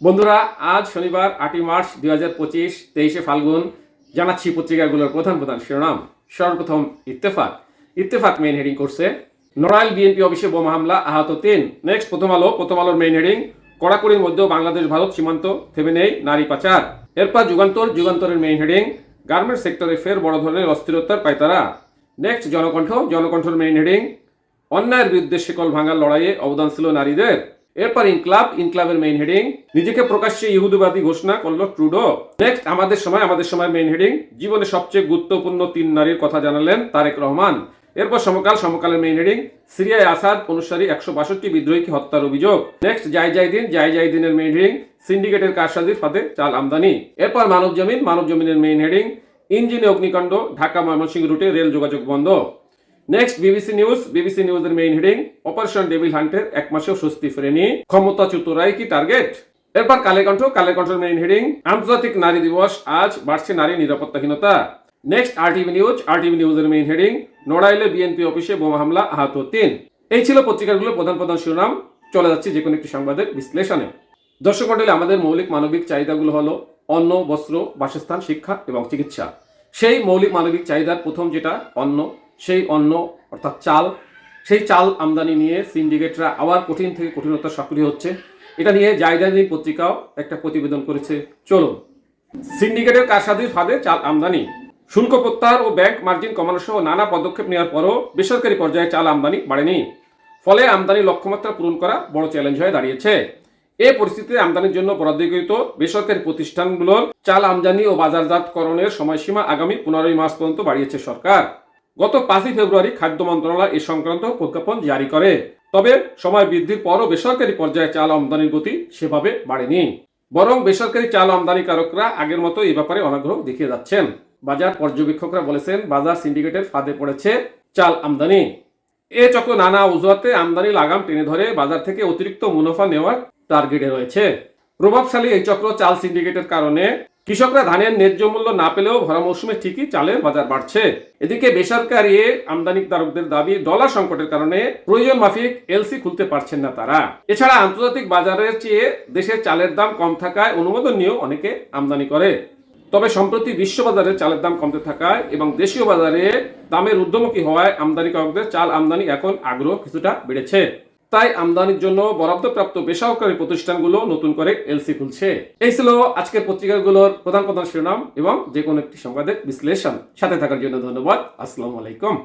বন্ধুরা, আজ শনিবার ৮ই মার্চ ২০২৫ ২৩শে ফাল্গুন। জানাচ্ছি পত্রিকাগুলোর প্রধান প্রধান শিরোনাম। সর্বপ্রথম ইত্তেফাক মেইন হেডিং করছে নড়াইল বিএনপি অফিসে বোমা হামলা, আহত ৩। নেক্সট প্রথম আলোর মেইন হেডিং কড়াকড়ির মধ্যেও বাংলাদেশ ভারত সীমান্ত থেমে নেই নারী পাচার। এরপর যুগান্তরের মেইন হেডিং গার্মেন্টস সেক্টরে ফের বড় ধরনের অস্থিরতার পায়তারা। নেক্সট জনকণ্ঠের মেইন হেডিং অন্যায়ের বিরুদ্ধে শিকল ভাঙার লড়াইয়ে অবদান ছিল নারীদের। এরপর ইনকলাবের মেইন হেডিং নিজেকে প্রকাশ্যে ইহুদিবাদী ঘোষণা করল ট্রুডো। নেক্সট আমাদের সময় মেইন হেডিং জীবনে সবচেয়ে গুরুত্বপূর্ণ ৩ নারীর কথা জানালেন তারেক রহমান। এরপর সমকালের মেইন হেডিং সিরিয়ায় আসাদ অনুসারী ১৬২ বিদ্রোহীকে হত্যার অভিযোগ। নেক্সট জাইদিনের মেইন হেডিং সিন্ডিকেটের কারসাজির ফাঁদে চাল আমদানি। এরপর মানবজমিনের মেইন হেডিং ইঞ্জিনে অগ্নিকাণ্ড, ঢাকা ময়মনসিংহ রুটে রেল যোগাযোগ বন্ধ। নেক্সট বিবিসি নিউজের মেইন হেডিং অপারেশন ডেভিল হান্টের ১ মাসেও স্বস্তি ফেরেনি, ক্ষমতাচ্যুতরাই কি টার্গেট। এরপর কালের মেইন হেডিং আন্তর্জাতিক নারী দিবস আজ, বাড়ছে নারী নিরাপত্তাহীনতা। নেক্সট আরটিভি নিউজের মেইন হেডিং নড়াইলে বিএনপি অফিসে বোমা হামলা, আহত ৩। এই ছিল পত্রিকাগুলোর প্রধান শিরোনাম। চলে যাচ্ছি যে কোনো একটি সংবাদের বিশ্লেষণে। দর্শক মণ্ডলী, আমাদের মৌলিক মানবিক চাহিদাগুলো হলো অন্ন, বস্ত্র, বাসস্থান, শিক্ষা এবং চিকিৎসা। সেই মৌলিক মানবিক চাহিদার প্রথম যেটা অন্ন, সেই অন্ন অর্থাৎ চাল, সেই চাল আমদানি নিয়ে সিন্ডিকেটরা আবার কঠিন থেকে কঠিনতা সক্রিয় হচ্ছে। এটা নিয়ে জায়দাদিন পত্রিকাও একটা প্রতিবেদন করেছে। চলুন, সিন্ডিকেটের কারসাজির ফাঁদে চাল আমদানি, শুল্ক প্রত্যাহার ও ব্যাংক মার্জিন কমানো সহ নানা পদক্ষেপ নেওয়ার পরও বেসরকারি পর্যায়ে চাল আমদানি বাড়েনি। ফলে আমদানির লক্ষ্যমাত্রা পূরণ করা বড় চ্যালেঞ্জ হয়ে দাঁড়িয়েছে। এই পরিস্থিতিতে আমদানির জন্য বরাদ্দকৃত বেসরকারি প্রতিষ্ঠানগুলোর চাল আমদানি ও বাজারজাতকরণের সময়সীমা আগামী ১৫ই মার্চ পর্যন্ত বাড়িয়েছে সরকার। গত ৫ই ফেব্রুয়ারি খাদ্য মন্ত্রণালয় এ সংক্রান্ত প্রজ্ঞাপন জারি করে। তবে সময় বৃদ্ধির পরও বেসরকারি পর্যায়ে চাল আমদানির গতি সেভাবে বাড়েনি, বরং বেসরকারি চাল আমদানিকারকরা আগের মতো এই ব্যাপারে অনাগ্রহ দেখিয়ে যাচ্ছেন। বাজার পর্যবেক্ষকরা বলেছেন, বাজার সিন্ডিকেটের ফাঁদে পড়েছে চাল আমদানি। এ চক্র নানা অজুহাতে আমদানি লাগাম টেনে ধরে বাজার থেকে অতিরিক্ত মুনাফা নেওয়ার টার্গেটে রয়েছে। প্রভাবশালী এই চক্র চাল সিন্ডিকেটের কারণে কৃষকরা ধানের ন্যায্য মূল্য না পেলেও ভরা মৌসুমে ঠিকই চালের বাজার বাড়ছে। এদিকে বেসরকারি আমদানিকারকদের দাবি, ডলার সংকটের কারণে প্রয়োজন মাফিক এলসি খুলতে পারছেন না তারা। এছাড়া আন্তর্জাতিক বাজারের চেয়ে দেশের চালের দাম কম থাকায় অনুমোদন নিয়েও অনেকে আমদানি করে। তবে সম্প্রতি বিশ্ববাজারে চালের দাম কমতে থাকায় এবং দেশীয় বাজারে দামের ঊর্ধ্বমুখী হওয়ায় আমদানিকারকদের চাল আমদানি এখন আগ্রহ কিছুটা বেড়েছে। তাই আমদানির জন্য বরাদ্দপ্রাপ্ত বেসরকারি প্রতিষ্ঠানগুলো নতুন করে এলসি খুলছে। এই ছিল আজকের পত্রিকাগুলোর প্রধান শিরোনাম এবং যে কোনো একটি সংবাদের বিশ্লেষণ। সাথে থাকার জন্য ধন্যবাদ। আসসালামু আলাইকুম।